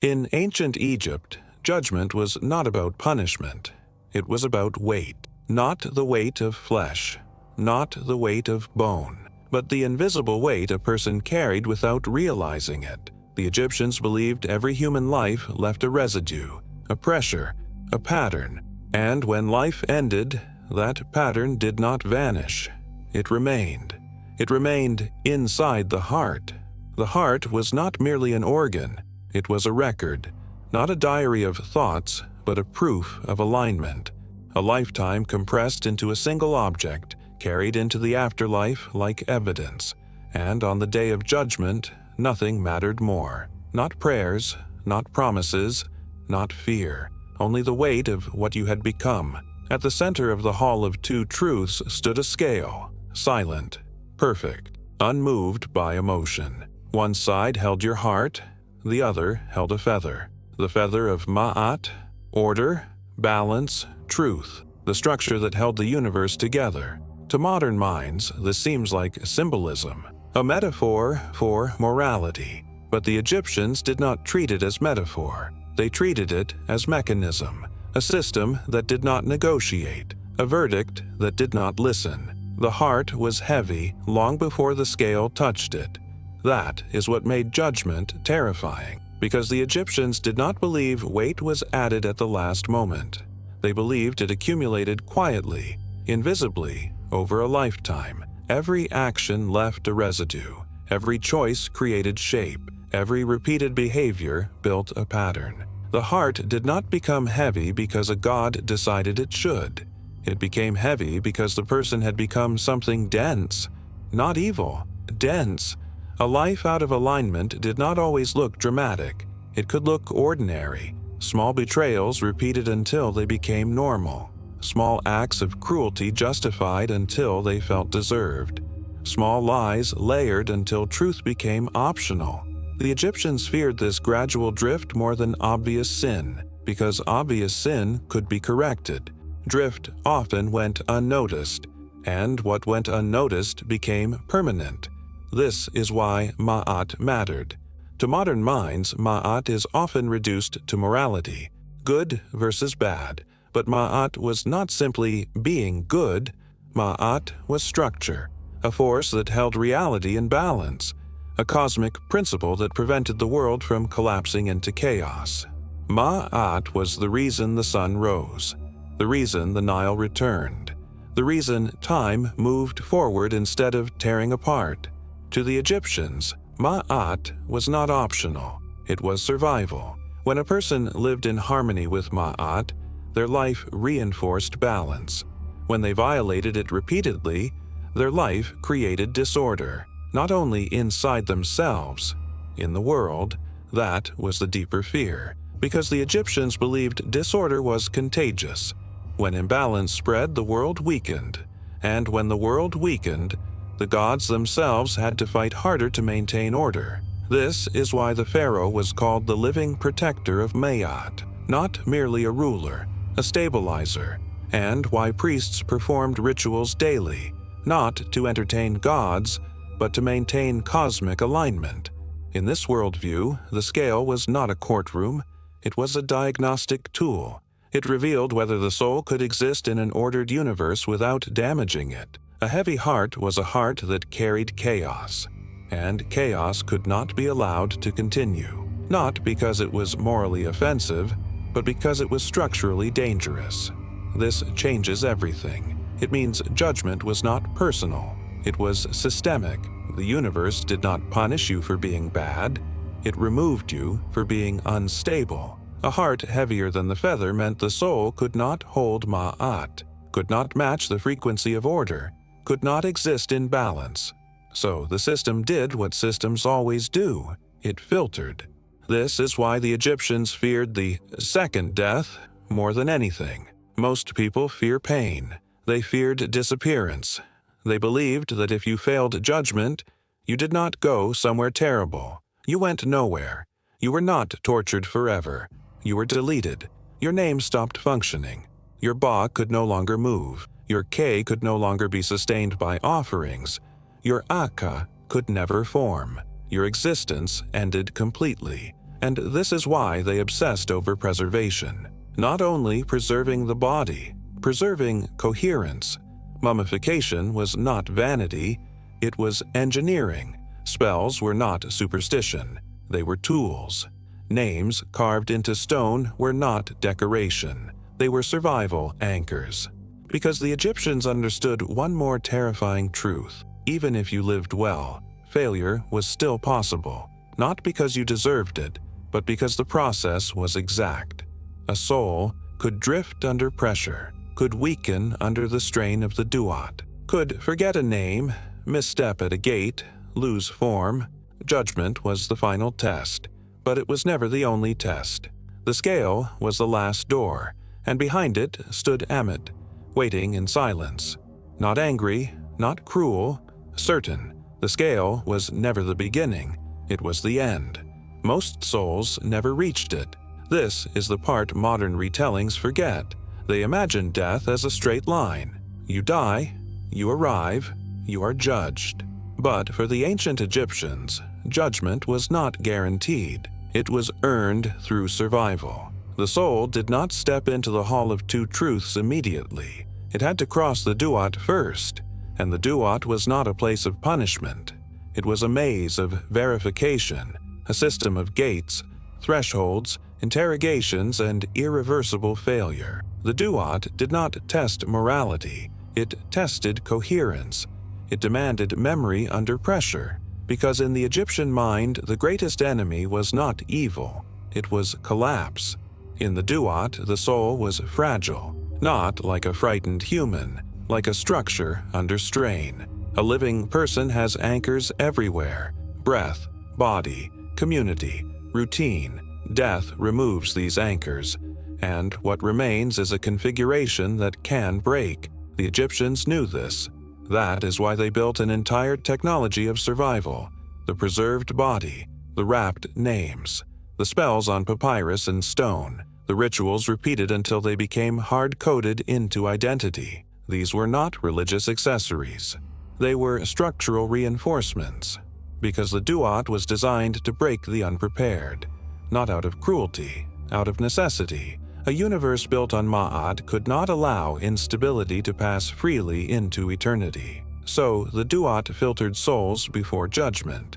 In ancient Egypt, judgment was not about punishment. It was about weight, not the weight of flesh, not the weight of bone, but the invisible weight a person carried without realizing it. The Egyptians believed every human life left a residue, a pressure, a pattern, and when life ended, that pattern did not vanish. It remained. It remained inside the heart. The heart was not merely an organ. It was a record, not a diary of thoughts, but a proof of alignment. A lifetime compressed into a single object, carried into the afterlife like evidence. And on the day of judgment, nothing mattered more. Not prayers, not promises, not fear. Only the weight of what you had become. At the center of the Hall of Two Truths stood a scale, silent, perfect, unmoved by emotion. One side held your heart, the other held a feather. The feather of Ma'at, order, balance, truth, the structure that held the universe together. To modern minds, this seems like symbolism, a metaphor for morality. But the Egyptians did not treat it as metaphor. They treated it as mechanism, a system that did not negotiate, a verdict that did not listen. The heart was heavy long before the scale touched it. That is what made judgment terrifying, because the Egyptians did not believe weight was added at the last moment. They believed it accumulated quietly, invisibly, over a lifetime. Every action left a residue. Every choice created shape. Every repeated behavior built a pattern. The heart did not become heavy because a god decided it should. It became heavy because the person had become something dense. Not evil, dense. A life out of alignment did not always look dramatic. It could look ordinary. Small betrayals repeated until they became normal. Small acts of cruelty justified until they felt deserved. Small lies layered until truth became optional. The Egyptians feared this gradual drift more than obvious sin, because obvious sin could be corrected. Drift often went unnoticed, and what went unnoticed became permanent. This is why Ma'at mattered. To modern minds, Ma'at is often reduced to morality, good versus bad. But Ma'at was not simply being good. Ma'at was structure, a force that held reality in balance, a cosmic principle that prevented the world from collapsing into chaos. Ma'at was the reason the sun rose, the reason the Nile returned, the reason time moved forward instead of tearing apart. To the Egyptians, Ma'at was not optional. It was survival. When a person lived in harmony with Ma'at, their life reinforced balance. When they violated it repeatedly, their life created disorder, not only inside themselves, in the world. That was the deeper fear, because the Egyptians believed disorder was contagious. When imbalance spread, the world weakened, and when the world weakened, the gods themselves had to fight harder to maintain order. This is why the pharaoh was called the living protector of Ma'at, not merely a ruler, a stabilizer, and why priests performed rituals daily, not to entertain gods, but to maintain cosmic alignment. In this worldview, the scale was not a courtroom, it was a diagnostic tool. It revealed whether the soul could exist in an ordered universe without damaging it. A heavy heart was a heart that carried chaos, and chaos could not be allowed to continue, not because it was morally offensive, but because it was structurally dangerous. This changes everything. It means judgment was not personal. It was systemic. The universe did not punish you for being bad. It removed you for being unstable. A heart heavier than the feather meant the soul could not hold Ma'at, could not match the frequency of order, could not exist in balance. So the system did what systems always do. It filtered. This is why the Egyptians feared the second death more than anything. Most people fear pain. They feared disappearance. They believed that if you failed judgment, you did not go somewhere terrible. You went nowhere. You were not tortured forever. You were deleted. Your name stopped functioning. Your Ba could no longer move. Your K could no longer be sustained by offerings. Your Aka could never form. Your existence ended completely. and this is why they obsessed over preservation. Not only preserving the body, preserving coherence. Mummification was not vanity, it was engineering. Spells were not superstition, they were tools. Names carved into stone were not decoration, they were survival anchors. Because the Egyptians understood one more terrifying truth: even if you lived well, failure was still possible, not because you deserved it, but because the process was exact. A soul could drift under pressure, could weaken under the strain of the duat, could forget a name, misstep at a gate, lose form. Judgment was the final test, but it was never the only test. The scale was the last door, and behind it stood Amit, waiting in silence. Not angry, not cruel, certain. The scale was never the beginning, it was the end. Most souls never reached it. This is the part modern retellings forget. They imagine death as a straight line. You die, you arrive, you are judged. But for the ancient Egyptians, judgment was not guaranteed. It was earned through survival. The soul did not step into the Hall of Two Truths immediately. It had to cross the duat first, and the duat was not a place of punishment. It was a maze of verification, a system of gates, thresholds, interrogations, and irreversible failure. The duat did not test morality, it tested coherence. It demanded memory under pressure, because in the Egyptian mind the greatest enemy was not evil, it was collapse. In the duat, the soul was fragile, not like a frightened human, like a structure under strain. A living person has anchors everywhere: breath, body, community, routine. Death removes these anchors, and what remains is a configuration that can break. The Egyptians knew this. That is why they built an entire technology of survival: the preserved body, the wrapped names, the spells on papyrus and stone, the rituals repeated until they became hard-coded into identity. These were not religious accessories. They were structural reinforcements, because the duat was designed to break the unprepared, not out of cruelty, out of necessity. A universe built on Ma'at could not allow instability to pass freely into eternity. So the duat filtered souls before judgment,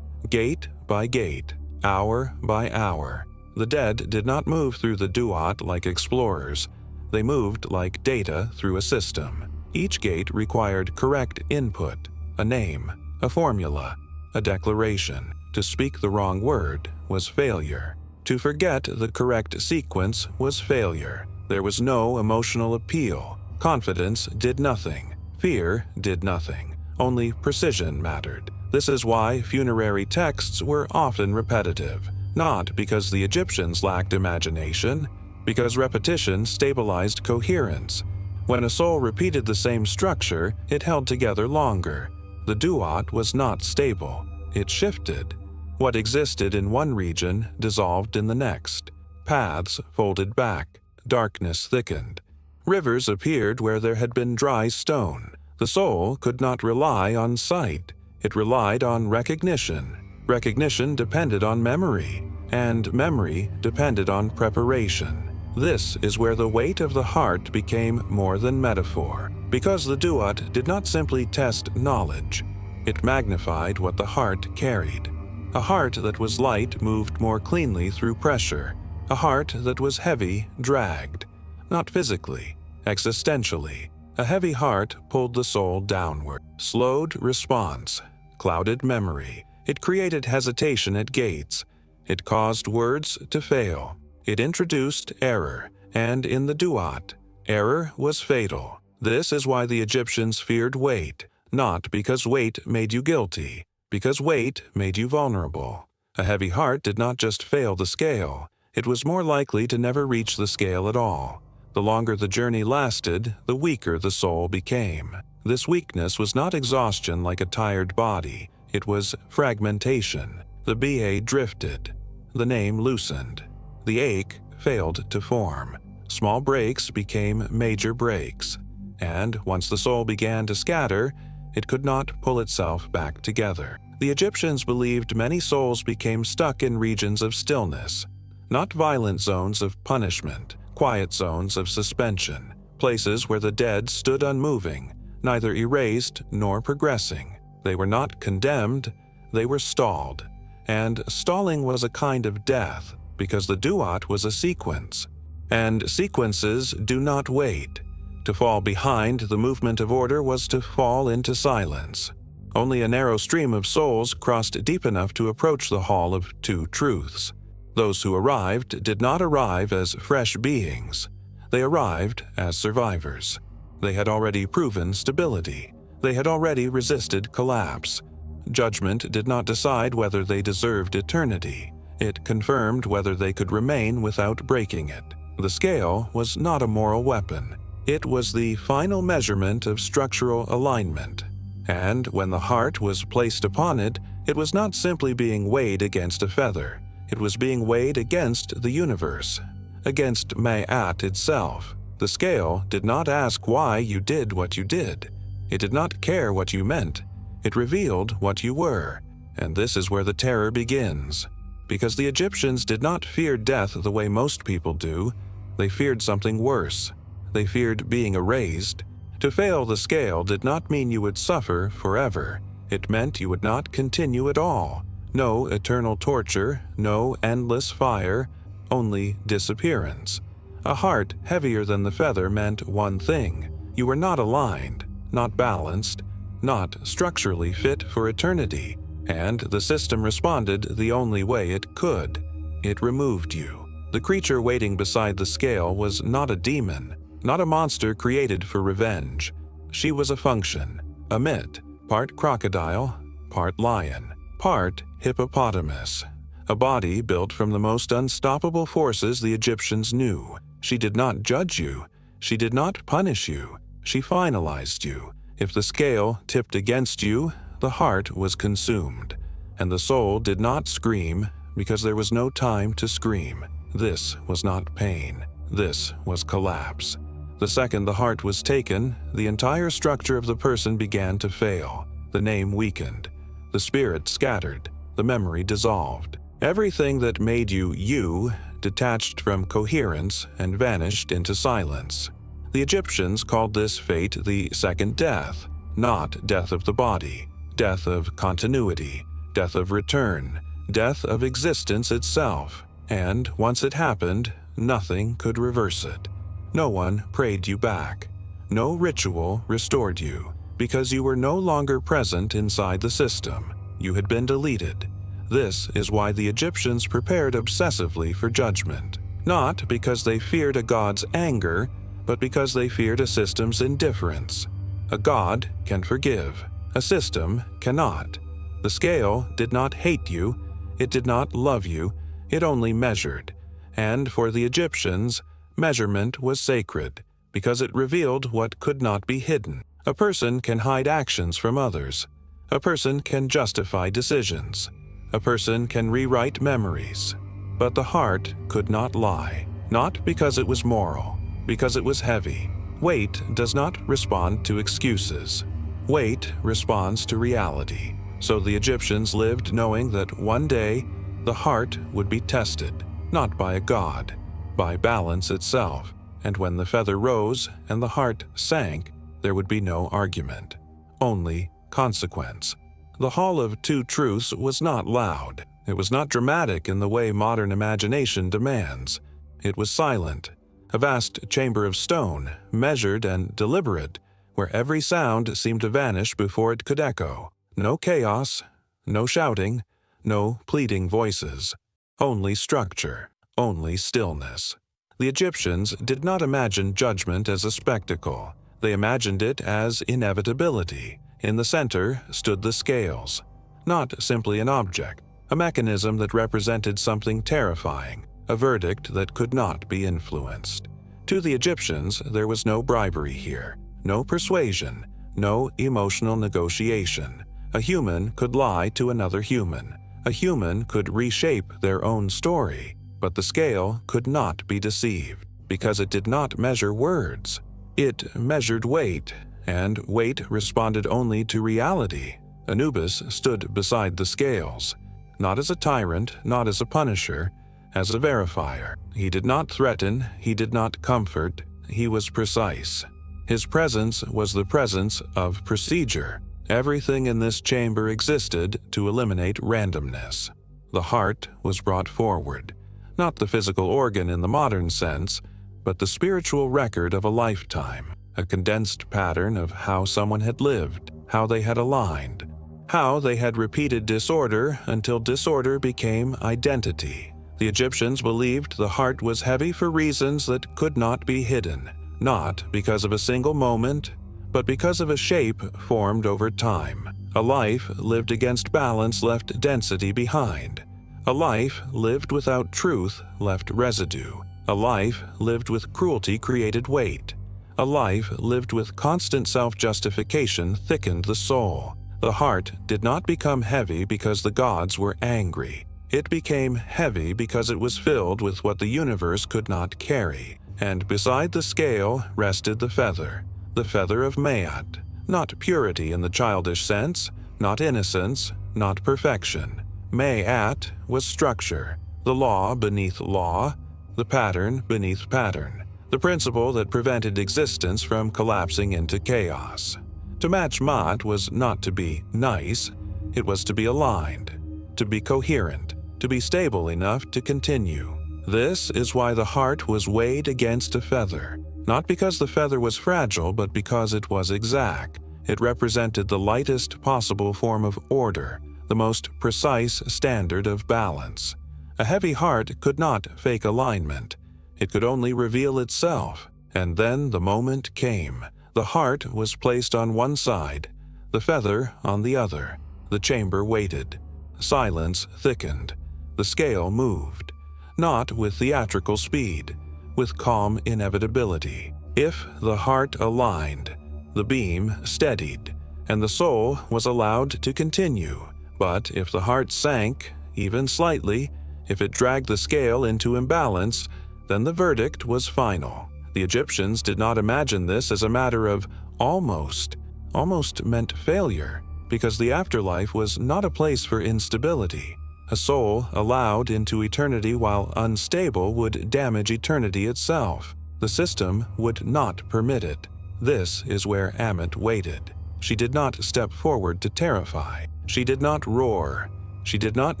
gate by gate, hour by hour. The dead did not move through the duat like explorers. They moved like data through a system. Each gate required correct input: a name, a formula, a declaration. To speak the wrong word was failure. To forget the correct sequence was failure. There was no emotional appeal. Confidence did nothing. Fear did nothing. Only precision mattered. This is why funerary texts were often repetitive. Not because the Egyptians lacked imagination, because repetition stabilized coherence. When a soul repeated the same structure, it held together longer. The duat was not stable. It shifted. What existed in one region dissolved in the next. Paths folded back. Darkness thickened. Rivers appeared where there had been dry stone. The soul could not rely on sight. It relied on recognition. Recognition depended on memory, and memory depended on preparation. This is where the weight of the heart became more than metaphor, because the duat did not simply test knowledge. It magnified what the heart carried. A heart that was light moved more cleanly through pressure. A heart that was heavy dragged. Not physically, existentially. A heavy heart pulled the soul downward. Slowed response. Clouded memory. It created hesitation at gates. It caused words to fail. It introduced error, and in the duat, error was fatal. This is why the Egyptians feared weight, not because weight made you guilty, because weight made you vulnerable. A heavy heart did not just fail the scale, it was more likely to never reach the scale at all. The longer the journey lasted, the weaker the soul became. This weakness was not exhaustion like a tired body, it was fragmentation. The BA drifted. The name loosened. The ache failed to form. Small breaks became major breaks. And once the soul began to scatter, it could not pull itself back together. The Egyptians believed many souls became stuck in regions of stillness, not violent zones of punishment, quiet zones of suspension, places where the dead stood unmoving, neither erased nor progressing. They were not condemned, they were stalled. And stalling was a kind of death, because the duat was a sequence. And sequences do not wait. To fall behind the movement of order was to fall into silence. Only a narrow stream of souls crossed deep enough to approach the Hall of Two Truths. Those who arrived did not arrive as fresh beings. They arrived as survivors. They had already proven stability. They had already resisted collapse. Judgment did not decide whether they deserved eternity. It confirmed whether they could remain without breaking it. The scale was not a moral weapon. It was the final measurement of structural alignment. And when the heart was placed upon it, it was not simply being weighed against a feather. It was being weighed against the universe, against Ma'at itself. The scale did not ask why you did what you did. It did not care what you meant. It revealed what you were. And this is where the terror begins. Because the Egyptians did not fear death the way most people do, they feared something worse. They feared being erased. To fail the scale did not mean you would suffer forever. It meant you would not continue at all. No eternal torture, no endless fire, only disappearance. A heart heavier than the feather meant one thing. You were not aligned, not balanced, not structurally fit for eternity. And the system responded the only way it could. It removed you. The creature waiting beside the scale was not a demon, not a monster created for revenge. She was a function, a myth, part crocodile, part lion, part hippopotamus, a body built from the most unstoppable forces the Egyptians knew. She did not judge you. She did not punish you. She finalized you. If the scale tipped against you, the heart was consumed, and the soul did not scream because there was no time to scream. This was not pain. This was collapse. The second the heart was taken, the entire structure of the person began to fail. The name weakened. The spirit scattered. The memory dissolved. Everything that made you you detached from coherence and vanished into silence. The Egyptians called this fate the second death, not death of the body, death of continuity, death of return, death of existence itself. And once it happened, nothing could reverse it. No one prayed you back. No ritual restored you, because you were no longer present inside the system. You had been deleted. This is why the Egyptians prepared obsessively for judgment. Not because they feared a god's anger, but because they feared a system's indifference. A god can forgive. A system cannot. The scale did not hate you. It did not love you. It only measured. And for the Egyptians, measurement was sacred, because it revealed what could not be hidden. A person can hide actions from others. A person can justify decisions. A person can rewrite memories. But the heart could not lie, not because it was moral, because it was heavy. Weight does not respond to excuses. Weight responds to reality. So the Egyptians lived knowing that one day the heart would be tested, not by a god, by balance itself, and when the feather rose and the heart sank, there would be no argument, only consequence. The Hall of Two Truths was not loud. It was not dramatic in the way modern imagination demands. It was silent, a vast chamber of stone, measured and deliberate, where every sound seemed to vanish before it could echo. No chaos, no shouting, no pleading voices. Only structure, only stillness. The Egyptians did not imagine judgment as a spectacle. They imagined it as inevitability. In the center stood the scales, not simply an object, a mechanism that represented something terrifying, a verdict that could not be influenced. To the Egyptians, there was no bribery here, no persuasion, no emotional negotiation. A human could lie to another human. A human could reshape their own story, but the scale could not be deceived, because it did not measure words. It measured weight, and weight responded only to reality. Anubis stood beside the scales, not as a tyrant, not as a punisher, as a verifier. He did not threaten, he did not comfort, he was precise. His presence was the presence of procedure. Everything in this chamber existed to eliminate randomness. The heart was brought forward, not the physical organ in the modern sense, but the spiritual record of a lifetime, a condensed pattern of how someone had lived, how they had aligned, how they had repeated disorder until disorder became identity. The Egyptians believed the heart was heavy for reasons that could not be hidden, not because of a single moment, but because of a shape formed over time. A life lived against balance left density behind. A life lived without truth left residue. A life lived with cruelty created weight. A life lived with constant self-justification thickened the soul. The heart did not become heavy because the gods were angry. It became heavy because it was filled with what the universe could not carry. And beside the scale rested the feather of Maat. Not purity in the childish sense, not innocence, not perfection. Maat was structure, the law beneath law, the pattern beneath pattern, the principle that prevented existence from collapsing into chaos. To match Maat was not to be nice, it was to be aligned, to be coherent, to be stable enough to continue. This is why the heart was weighed against a feather, not because the feather was fragile, but because it was exact. It represented the lightest possible form of order, the most precise standard of balance. A heavy heart could not fake alignment. It could only reveal itself. And then the moment came. The heart was placed on one side, the feather on the other. The chamber waited. Silence thickened. The scale moved. Not with theatrical speed, with calm inevitability. If the heart aligned, the beam steadied, and the soul was allowed to continue. But if the heart sank, even slightly, if it dragged the scale into imbalance, then the verdict was final. The Egyptians did not imagine this as a matter of almost. Almost meant failure, because the afterlife was not a place for instability. A soul allowed into eternity while unstable would damage eternity itself. The system would not permit it. This is where Ammit waited. She did not step forward to terrify. She did not roar. She did not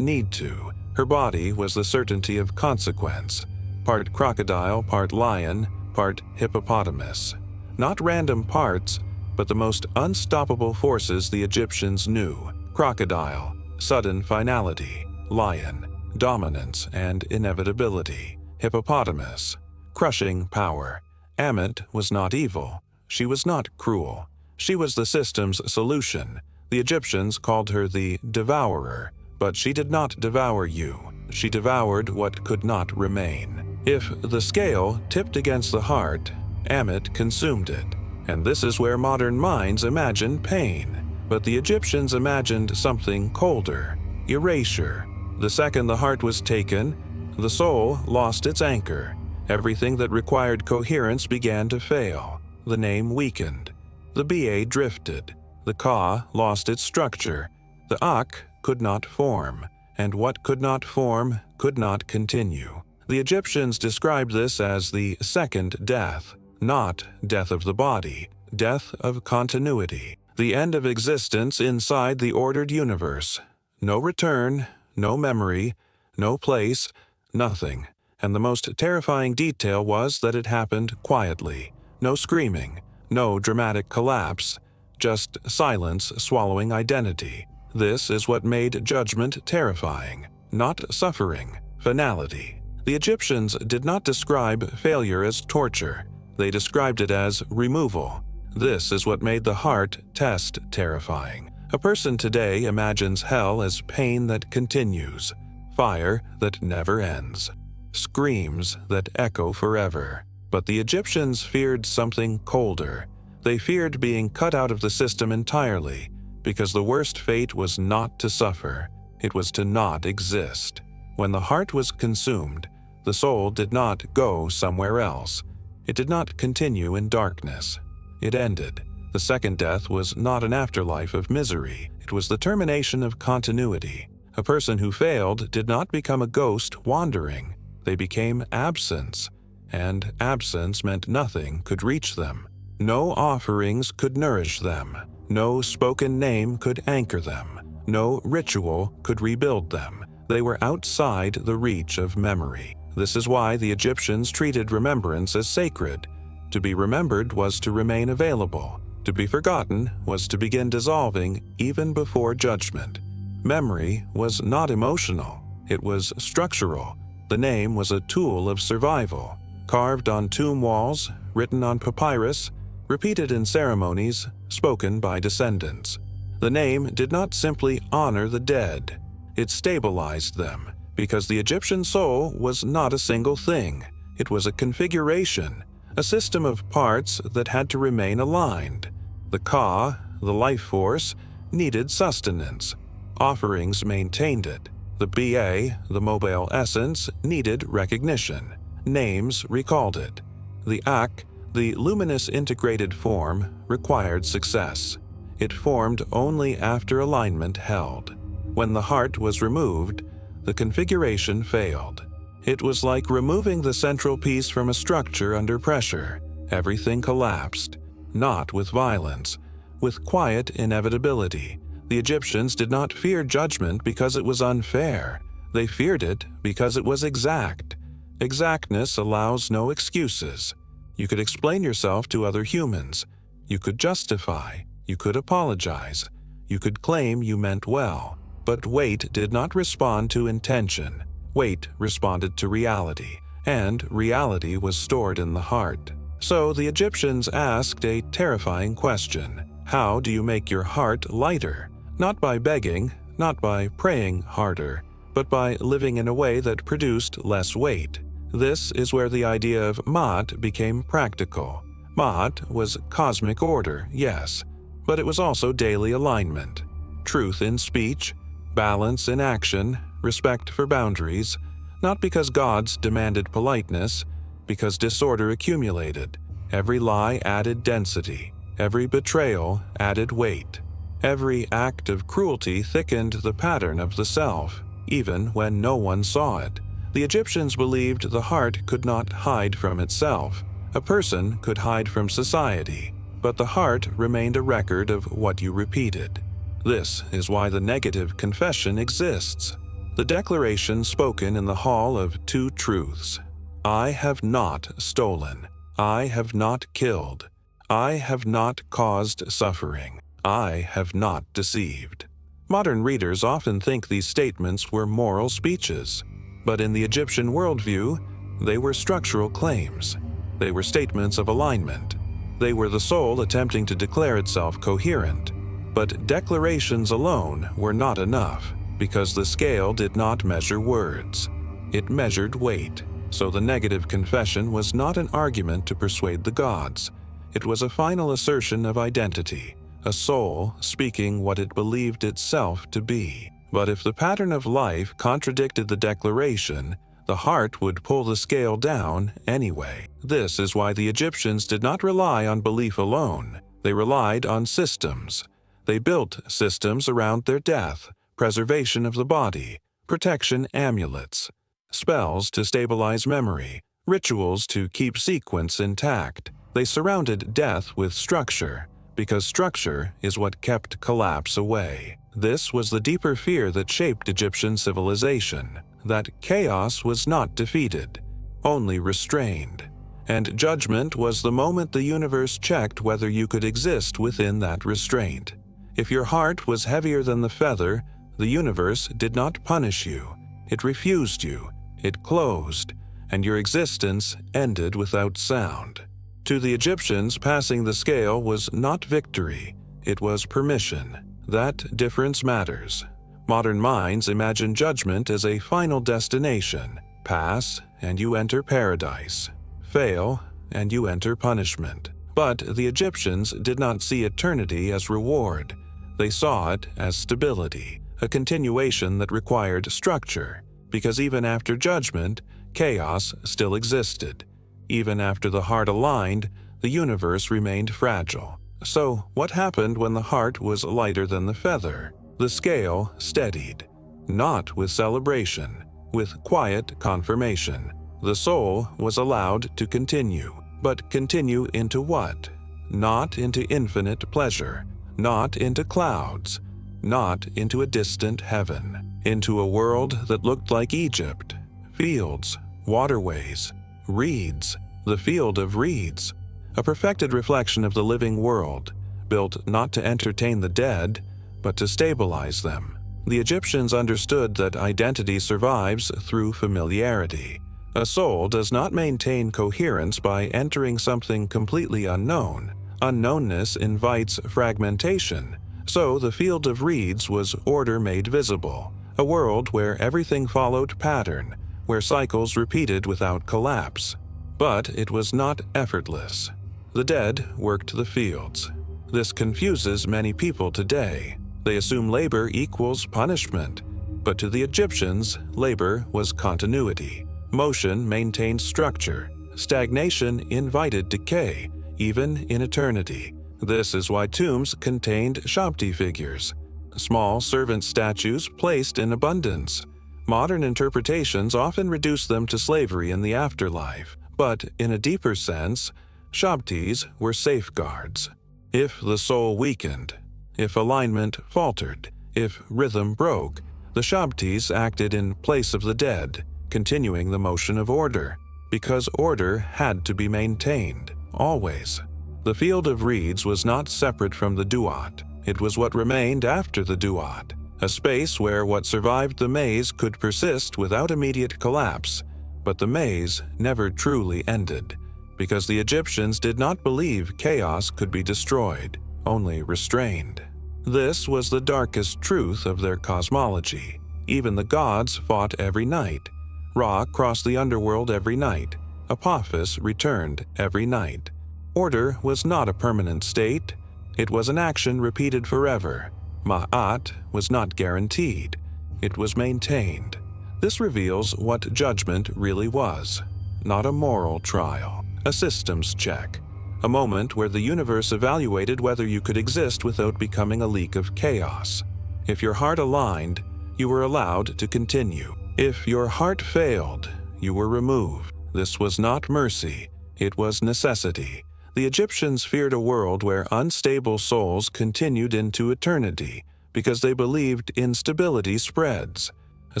need to. Her body was the certainty of consequence. Part crocodile, part lion, part hippopotamus. Not random parts, but the most unstoppable forces the Egyptians knew. Crocodile, sudden finality. Lion, dominance and inevitability. Hippopotamus, crushing power. Ammit was not evil. She was not cruel. She was the system's solution. The Egyptians called her the devourer, but she did not devour you. She devoured what could not remain. If the scale tipped against the heart, Ammit consumed it. And this is where modern minds imagine pain. But the Egyptians imagined something colder. Erasure. The second the heart was taken, the soul lost its anchor. Everything that required coherence began to fail. The name weakened. The Ba drifted. The Ka lost its structure. The Ak could not form. And what could not form could not continue. The Egyptians described this as the second death. Not death of the body, death of continuity. The end of existence inside the ordered universe. No return, no memory, no place, nothing. And the most terrifying detail was that it happened quietly. No screaming, no dramatic collapse, just silence swallowing identity. This is what made judgment terrifying, not suffering, finality. The Egyptians did not describe failure as torture. They described it as removal. This is what made the heart test terrifying. A person today imagines hell as pain that continues, fire that never ends, screams that echo forever. But the Egyptians feared something colder. They feared being cut out of the system entirely, because the worst fate was not to suffer, it was to not exist. When the heart was consumed, the soul did not go somewhere else. It did not continue in darkness. It ended. The second death was not an afterlife of misery. It was the termination of continuity. A person who failed did not become a ghost wandering. They became absence, and absence meant nothing could reach them. No offerings could nourish them. No spoken name could anchor them. No ritual could rebuild them. They were outside the reach of memory. This is why the Egyptians treated remembrance as sacred. To be remembered was to remain available. To be forgotten was to begin dissolving even before judgment. Memory was not emotional. It was structural. The name was a tool of survival. Carved on tomb walls, written on papyrus, repeated in ceremonies, spoken by descendants. The name did not simply honor the dead. It stabilized them, because the Egyptian soul was not a single thing. It was a configuration, a system of parts that had to remain aligned. The Ka, the life force, needed sustenance. Offerings maintained it. The Ba, the mobile essence, needed recognition. Names recalled it. The Ak, the luminous integrated form, required success. It formed only after alignment held. When the heart was removed, the configuration failed. It was like removing the central piece from a structure under pressure. Everything collapsed, not with violence, with quiet inevitability. The Egyptians did not fear judgment because it was unfair. They feared it because it was exact. Exactness allows no excuses. You could explain yourself to other humans. You could justify. You could apologize. You could claim you meant well. But weight did not respond to intention. Weight responded to reality, and reality was stored in the heart. So the Egyptians asked a terrifying question. How do you make your heart lighter? Not by begging, not by praying harder, but by living in a way that produced less weight. This is where the idea of Ma'at became practical. Ma'at was cosmic order, yes, but it was also daily alignment. Truth in speech, balance in action, respect for boundaries, not because gods demanded politeness, because disorder accumulated. Every lie added density. Every betrayal added weight. Every act of cruelty thickened the pattern of the self, even when no one saw it. The Egyptians believed the heart could not hide from itself. A person could hide from society, but the heart remained a record of what you repeated. This is why the negative confession exists. The declaration spoken in the Hall of Two Truths. I have not stolen. I have not killed. I have not caused suffering. I have not deceived. Modern readers often think these statements were moral speeches, but in the Egyptian worldview, they were structural claims. They were statements of alignment. They were the soul attempting to declare itself coherent. But declarations alone were not enough, because the scale did not measure words. It measured weight. So the negative confession was not an argument to persuade the gods. It was a final assertion of identity, a soul speaking what it believed itself to be. But if the pattern of life contradicted the declaration, the heart would pull the scale down anyway. This is why the Egyptians did not rely on belief alone. They relied on systems. They built systems around their death, preservation of the body, protection amulets, spells to stabilize memory, rituals to keep sequence intact. They surrounded death with structure, because structure is what kept collapse away. This was the deeper fear that shaped Egyptian civilization, that chaos was not defeated, only restrained. And judgment was the moment the universe checked whether you could exist within that restraint. If your heart was heavier than the feather, the universe did not punish you. It refused you. It closed, and your existence ended without sound. To the Egyptians, passing the scale was not victory, it was permission. That difference matters. Modern minds imagine judgment as a final destination. Pass, and you enter paradise. Fail, and you enter punishment. But the Egyptians did not see eternity as reward. They saw it as stability, a continuation that required structure. Because even after judgment, chaos still existed. Even after the heart aligned, the universe remained fragile. So, what happened when the heart was lighter than the feather? The scale steadied. Not with celebration, with quiet confirmation. The soul was allowed to continue. But continue into what? Not into infinite pleasure, not into clouds, not into a distant heaven, into a world that looked like Egypt. Fields, waterways, reeds, the field of reeds, a perfected reflection of the living world, built not to entertain the dead, but to stabilize them. The Egyptians understood that identity survives through familiarity. A soul does not maintain coherence by entering something completely unknown. Unknownness invites fragmentation. So the field of reeds was order made visible, a world where everything followed pattern, where cycles repeated without collapse. But it was not effortless. The dead worked the fields. This confuses many people today. They assume labor equals punishment, but to the Egyptians, labor was continuity. Motion maintained structure. Stagnation invited decay, even in eternity. This is why tombs contained Shabti figures, small servant statues placed in abundance. Modern interpretations often reduce them to slavery in the afterlife, but in a deeper sense, Shabtis were safeguards. If the soul weakened, if alignment faltered, if rhythm broke, the Shabtis acted in place of the dead, continuing the motion of order, because order had to be maintained, always. The field of reeds was not separate from the duat. It was what remained after the duat, a space where what survived the maze could persist without immediate collapse. But the maze never truly ended, because the Egyptians did not believe chaos could be destroyed, only restrained. This was the darkest truth of their cosmology. Even the gods fought every night. Ra crossed the underworld every night. Apophis returned every night. Order was not a permanent state. It was an action repeated forever. Ma'at was not guaranteed. It was maintained. This reveals what judgment really was. Not a moral trial, a systems check. A moment where the universe evaluated whether you could exist without becoming a leak of chaos. If your heart aligned, you were allowed to continue. If your heart failed, you were removed. This was not mercy, it was necessity. The Egyptians feared a world where unstable souls continued into eternity because they believed instability spreads. A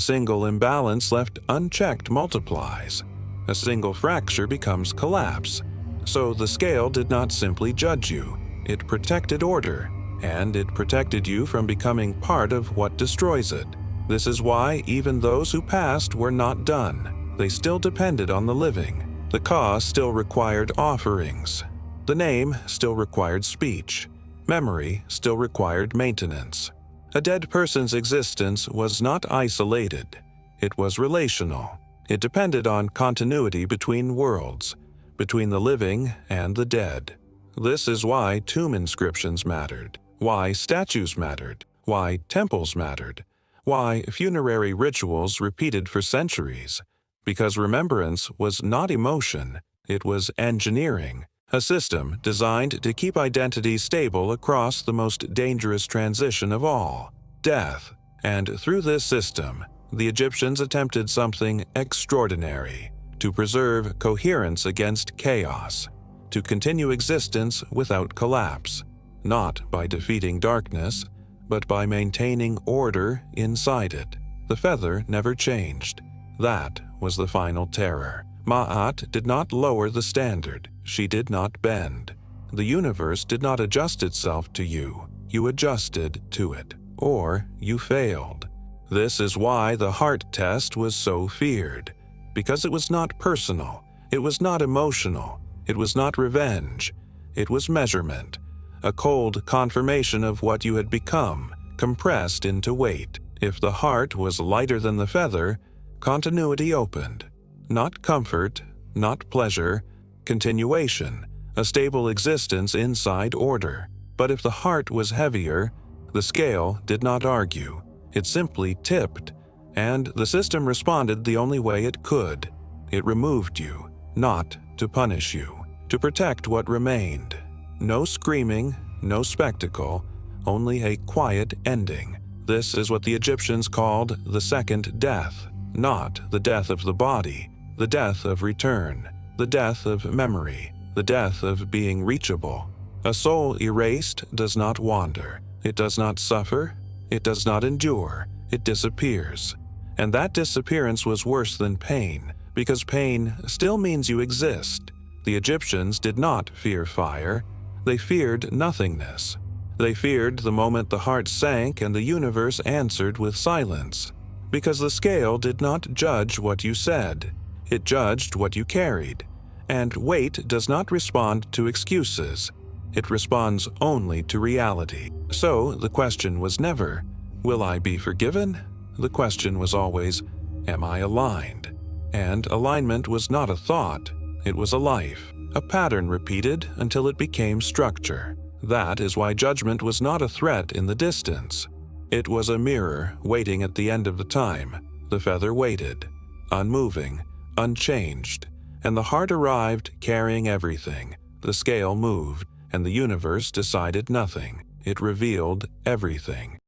single imbalance left unchecked multiplies. A single fracture becomes collapse. So the scale did not simply judge you, it protected order, and it protected you from becoming part of what destroys it. This is why even those who passed were not done. They still depended on the living. The cause still required offerings. The name still required speech. Memory still required maintenance. A dead person's existence was not isolated. It was relational. It depended on continuity between worlds, between the living and the dead. This is why tomb inscriptions mattered, why statues mattered, why temples mattered, why funerary rituals repeated for centuries. Because remembrance was not emotion, it was engineering, a system designed to keep identity stable across the most dangerous transition of all, death. And through this system, the Egyptians attempted something extraordinary: to preserve coherence against chaos, to continue existence without collapse, not by defeating darkness, but by maintaining order inside it. The feather never changed. That was the final terror. Ma'at did not lower the standard. She did not bend. The universe did not adjust itself to you. You adjusted to it, or you failed. This is why the heart test was so feared. Because it was not personal, it was not emotional, it was not revenge, it was measurement, a cold confirmation of what you had become, compressed into weight. If the heart was lighter than the feather, continuity opened. Not comfort, not pleasure, continuation, a stable existence inside order. But if the heart was heavier, the scale did not argue, it simply tipped. And the system responded the only way it could. It removed you, not to punish you, to protect what remained. No screaming, no spectacle, only a quiet ending. This is what the Egyptians called the second death, not the death of the body, the death of return, the death of memory, the death of being reachable. A soul erased does not wander, it does not suffer, it does not endure, it disappears. And that disappearance was worse than pain, because pain still means you exist. The Egyptians did not fear fire, they feared nothingness. They feared the moment the heart sank and the universe answered with silence, because the scale did not judge what you said, it judged what you carried. And weight does not respond to excuses, it responds only to reality. So the question was never, will I be forgiven? The question was always, am I aligned? And alignment was not a thought, it was a life, a pattern repeated until it became structure. That is why judgment was not a threat in the distance. It was a mirror waiting at the end of the time. The feather waited, unmoving, unchanged, and the heart arrived carrying everything. The scale moved, and the universe decided nothing. It revealed everything.